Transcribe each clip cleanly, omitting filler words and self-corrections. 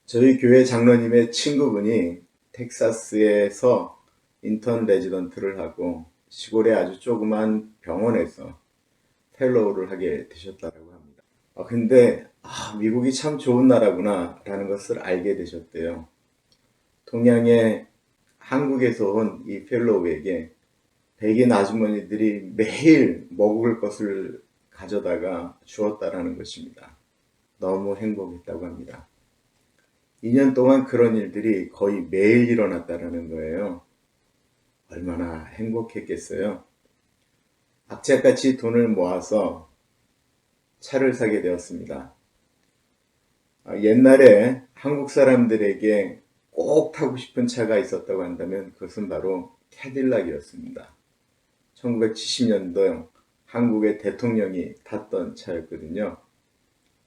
저희 교회 장로님의 친구분이 텍사스에서 인턴 레지던트를 하고 시골의 아주 조그만 병원에서 펠로우를 하게 되셨다고 합니다. 근데 미국이 참 좋은 나라구나 라는 것을 알게 되셨대요. 동양의 한국에서 온 이 펠로우에게 백인 아주머니들이 매일 먹을 것을 가져다가 주었다라는 것입니다. 너무 행복했다고 합니다. 2년 동안 그런 일들이 거의 매일 일어났다라는 거예요. 얼마나 행복했겠어요. 악착같이 돈을 모아서 차를 사게 되었습니다. 옛날에 한국 사람들에게 꼭 타고 싶은 차가 있었다고 한다면 그것은 바로 캐딜락이었습니다. 1970년도 한국의 대통령이 탔던 차였거든요.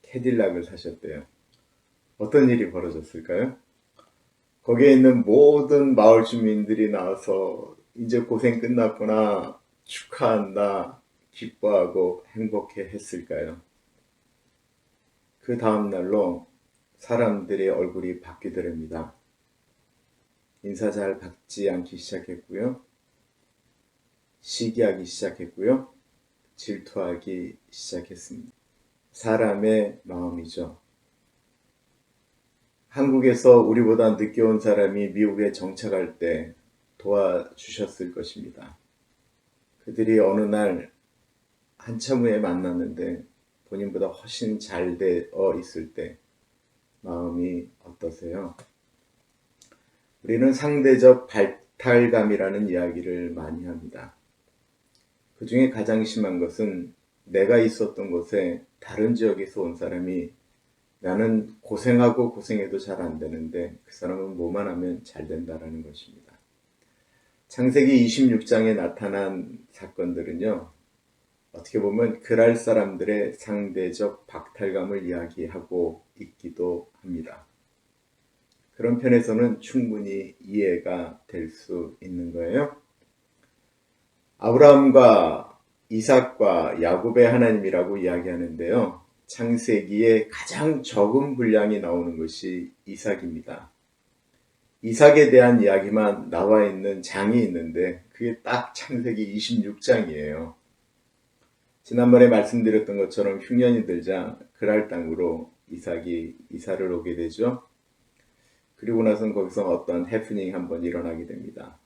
캐딜락을 사셨대요. 어떤 일이 벌어졌을까요? 거기에 있는 모든 마을 주민들이 나와서 이제 고생 끝났구나, 축하한다, 기뻐하고 행복해 했을까요? 그 다음날로 사람들의 얼굴이 바뀌더랍니다. 인사 잘 받지 않기 시작했고요. 시기하기 시작했고요. 질투하기 시작했습니다. 사람의 마음이죠. 한국에서 우리보다 늦게 온 사람이 미국에 정착할 때 도와주셨을 것입니다. 그들이 어느 날 한참 후에 만났는데 본인보다 훨씬 잘 되어 있을 때 마음이 어떠세요? 우리는 상대적 발탈감이라는 이야기를 많이 합니다. 그 중에 가장 심한 것은 내가 있었던 곳에 다른 지역에서 온 사람이 나는 고생하고 고생해도 잘 안 되는데 그 사람은 뭐만 하면 잘 된다라는 것입니다. 창세기 26장에 나타난 사건들은요, 어떻게 보면 그랄 사람들의 상대적 박탈감을 이야기하고 있기도 합니다. 그런 편에서는 충분히 이해가 될 수 있는 거예요. 아브라함과 이삭과 야곱의 하나님이라고 이야기하는데요. 창세기에 가장 적은 분량이 나오는 것이 이삭입니다. 이삭에 대한 이야기만 나와 있는 장이 있는데 그게 딱 창세기 26장이에요. 지난번에 말씀드렸던 것처럼 흉년이 들자 그랄 땅으로 이삭이 이사를 오게 되죠. 그리고 나선 거기서 어떤 해프닝이 한번 일어나게 됩니다.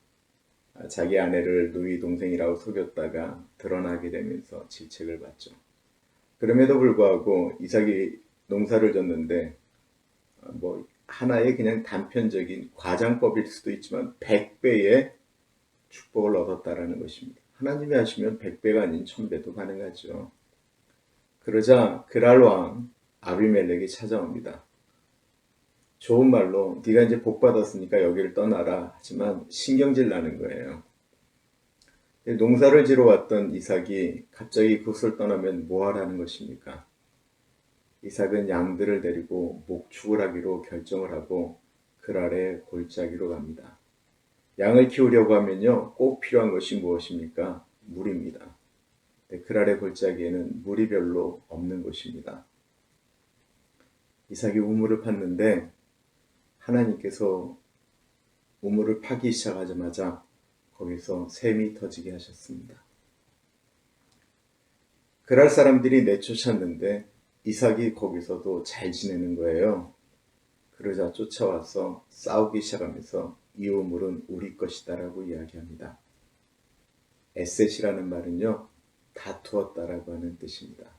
자기 아내를 누이 동생이라고 속였다가 드러나게 되면서 질책을 받죠. 그럼에도 불구하고 이삭이 농사를 졌는데 하나의 그냥 단편적인 과장법일 수도 있지만 100배의 축복을 얻었다라는 것입니다. 하나님이 하시면 100배가 아닌 1000배도 가능하죠. 그러자 그랄 왕 아비멜렉이 찾아옵니다. 좋은 말로 네가 이제 복 받았으니까 여기를 떠나라 하지만 신경질 나는 거예요. 농사를 지러 왔던 이삭이 갑자기 그곳을 떠나면 뭐 하라는 것입니까? 이삭은 양들을 데리고 목축을 하기로 결정을 하고 그랄의 골짜기로 갑니다. 양을 키우려고 하면요, 꼭 필요한 것이 무엇입니까? 물입니다. 그랄의 골짜기에는 물이 별로 없는 곳입니다. 이삭이 우물을 팠는데 하나님께서 우물을 파기 시작하자마자 거기서 샘이 터지게 하셨습니다. 그랄 사람들이 내쫓았는데 이삭이 거기서도 잘 지내는 거예요. 그러자 쫓아와서 싸우기 시작하면서 이 우물은 우리 것이다라고 이야기합니다. 에셋이라는 말은요, 다투었다라고 하는 뜻입니다.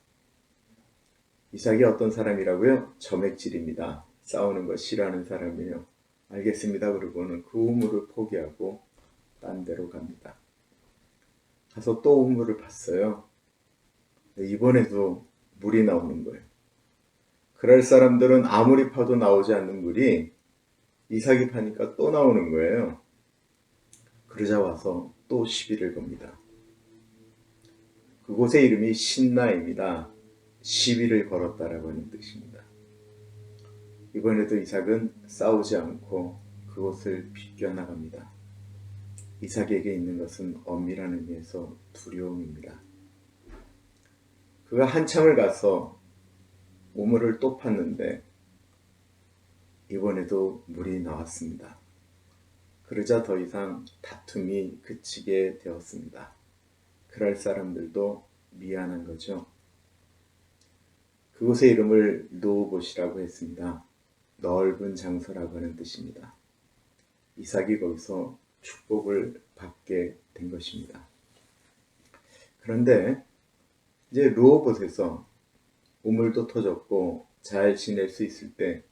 이삭이 어떤 사람이라고요? 점액질입니다. 싸우는 거 싫어하는 사람이에요. 알겠습니다. 그러고는 그 우물을 포기하고 딴 데로 갑니다. 가서 또 우물을 팠어요. 이번에도 물이 나오는 거예요. 그럴 사람들은 아무리 파도 나오지 않는 물이 이삭이 파니까 또 나오는 거예요. 그러자 와서 또 시비를 겁니다. 그곳의 이름이 신나입니다. 시비를 걸었다라고 하는 뜻입니다. 이번에도 이삭은 싸우지 않고 그곳을 비껴나갑니다. 이삭에게 있는 것은 엄밀한 의미에서 두려움입니다. 그가 한참을 가서 우물을 또 팠는데 이번에도 물이 나왔습니다. 그러자 더 이상 다툼이 그치게 되었습니다. 그럴 사람들도 미안한 거죠. 그곳의 이름을 누오봇이라고 했습니다. 넓은 장소라고 하는 뜻입니다. 이삭이 거기서 축복을 받게 된 것입니다. 그런데 이제 르호봇에서 우물도 터졌고 잘 지낼 수 있을 때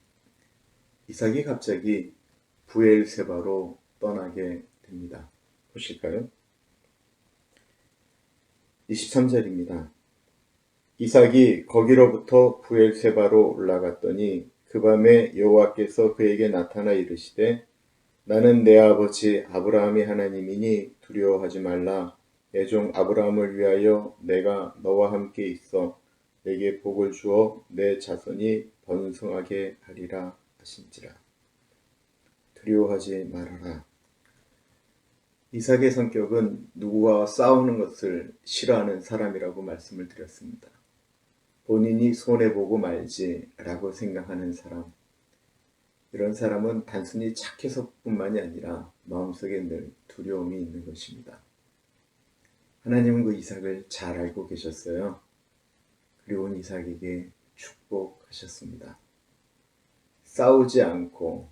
이삭이 갑자기 브엘세바로 떠나게 됩니다. 보실까요? 23절입니다. 이삭이 거기로부터 브엘세바로 올라갔더니 그 밤에 여호와께서 그에게 나타나 이르시되 나는 내 아버지 아브라함의 하나님이니 두려워하지 말라. 내 종 아브라함을 위하여 내가 너와 함께 있어 내게 복을 주어 내 자손이 번성하게 하리라 하신지라. 두려워하지 말아라. 이삭의 성격은 누구와 싸우는 것을 싫어하는 사람이라고 말씀을 드렸습니다. 본인이 손해보고 말지라고 생각하는 사람. 이런 사람은 단순히 착해서뿐만이 아니라 마음속에 늘 두려움이 있는 것입니다. 하나님은 그 이삭을 잘 알고 계셨어요. 그리고 이삭에게 축복하셨습니다. 싸우지 않고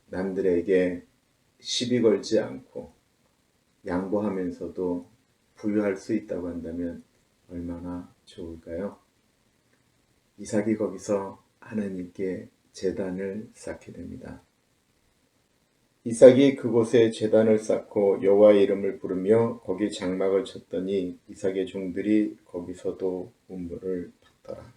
남들에게 시비 걸지 않고 양보하면서도 부유할 수 있다고 한다면 얼마나 좋을까요? 이삭이 거기서 하나님께 제단을 쌓게 됩니다. 이삭이 그곳에 제단을 쌓고 여호와의 이름을 부르며 거기 장막을 쳤더니 이삭의 종들이 거기서도 우물을 받더라.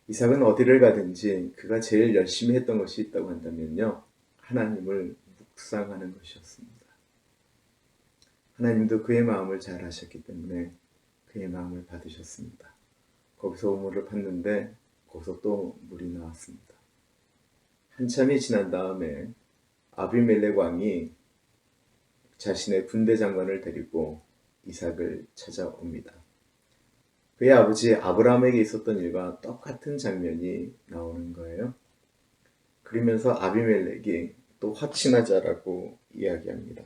이삭은 어디를 가든지 그가 제일 열심히 했던 것이 있다고 한다면요, 하나님을 묵상하는 것이었습니다. 하나님도 그의 마음을 잘 아셨기 때문에 그의 마음을 받으셨습니다. 거기서 우물을 팠는데 거기서 또 물이 나왔습니다. 한참이 지난 다음에 아비멜렉 왕이 자신의 군대 장관을 데리고 이삭을 찾아옵니다. 그의 아버지 아브라함에게 있었던 일과 똑같은 장면이 나오는 거예요. 그러면서 아비멜렉이 또 화친하자라고 이야기합니다.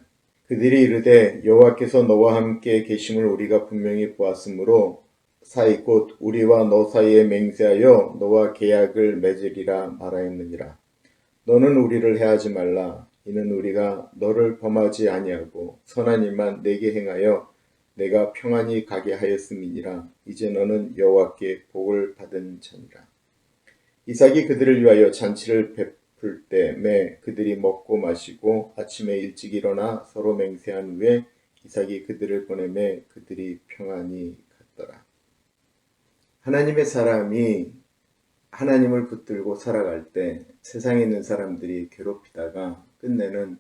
그들이 이르되 여호와께서 너와 함께 계심을 우리가 분명히 보았으므로 사이 곧 우리와 너 사이에 맹세하여 너와 계약을 맺으리라 말하였느니라. 너는 우리를 해하지 말라. 이는 우리가 너를 범하지 아니하고 선한 일만 내게 행하여 내가 평안히 가게 하였음이니라. 이제 너는 여호와께 복을 받은 자니라. 이삭이 그들을 위하여 잔치를 베풀 때에 그들이 먹고 마시고 아침에 일찍 일어나 서로 맹세한 후에 이삭이 그들을 보내매 그들이 평안히 갔더라. 하나님의 사람이 하나님을 붙들고 살아갈 때 세상에 있는 사람들이 괴롭히다가 끝내는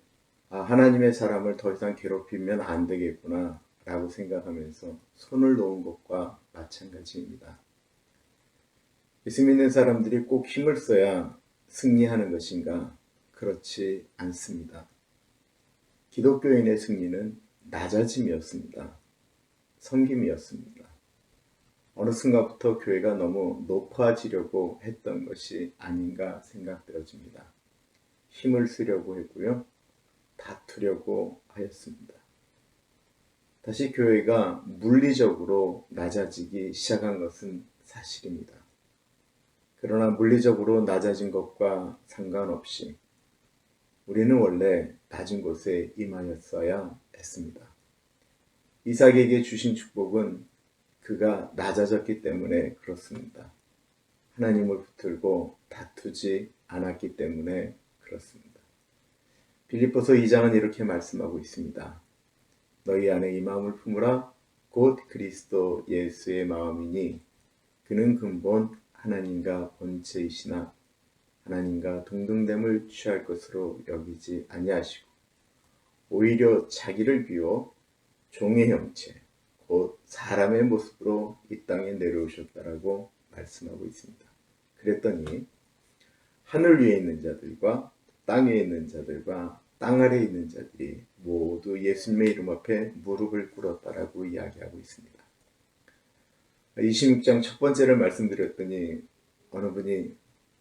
하나님의 사람을 더 이상 괴롭히면 안 되겠구나 라고 생각하면서 손을 놓은 것과 마찬가지입니다. 예수 믿는 사람들이 꼭 힘을 써야 승리하는 것인가? 그렇지 않습니다. 기독교인의 승리는 낮아짐이었습니다. 섬김이었습니다. 어느 순간부터 교회가 너무 높아지려고 했던 것이 아닌가 생각되어집니다. 힘을 쓰려고 했고요. 다투려고 하였습니다. 다시 교회가 물리적으로 낮아지기 시작한 것은 사실입니다. 그러나 물리적으로 낮아진 것과 상관없이 우리는 원래 낮은 곳에 임하였어야 했습니다. 이삭에게 주신 축복은 그가 낮아졌기 때문에 그렇습니다. 하나님을 붙들고 다투지 않았기 때문에 그렇습니다. 빌립보서 2장은 이렇게 말씀하고 있습니다. 너희 안에 이 마음을 품으라. 곧 그리스도 예수의 마음이니 그는 근본 하나님과 본체이시나 하나님과 동등됨을 취할 것으로 여기지 아니하시고 오히려 자기를 비워 종의 형체 곧 사람의 모습으로 이 땅에 내려오셨다라고 말씀하고 있습니다. 그랬더니 하늘 위에 있는 자들과 땅 위에 있는 자들과 땅 아래에 있는 자들이 모두 예수님의 이름 앞에 무릎을 꿇었다라고 이야기하고 있습니다. 26장 첫 번째를 말씀드렸더니 어느 분이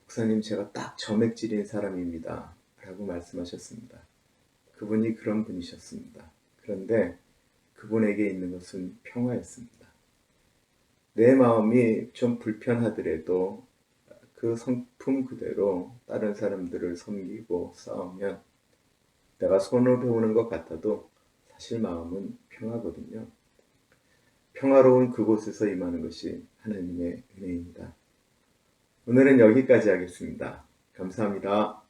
목사님, 제가 딱 점액질인 사람입니다. 라고 말씀하셨습니다. 그분이 그런 분이셨습니다. 그런데 그분에게 있는 것은 평화였습니다. 내 마음이 좀 불편하더라도 그 성품 그대로 다른 사람들을 섬기고 싸우면 내가 손을 배우는 것 같아도 사실 마음은 평화거든요. 평화로운 그곳에서 임하는 것이 하나님의 은혜입니다. 오늘은 여기까지 하겠습니다. 감사합니다.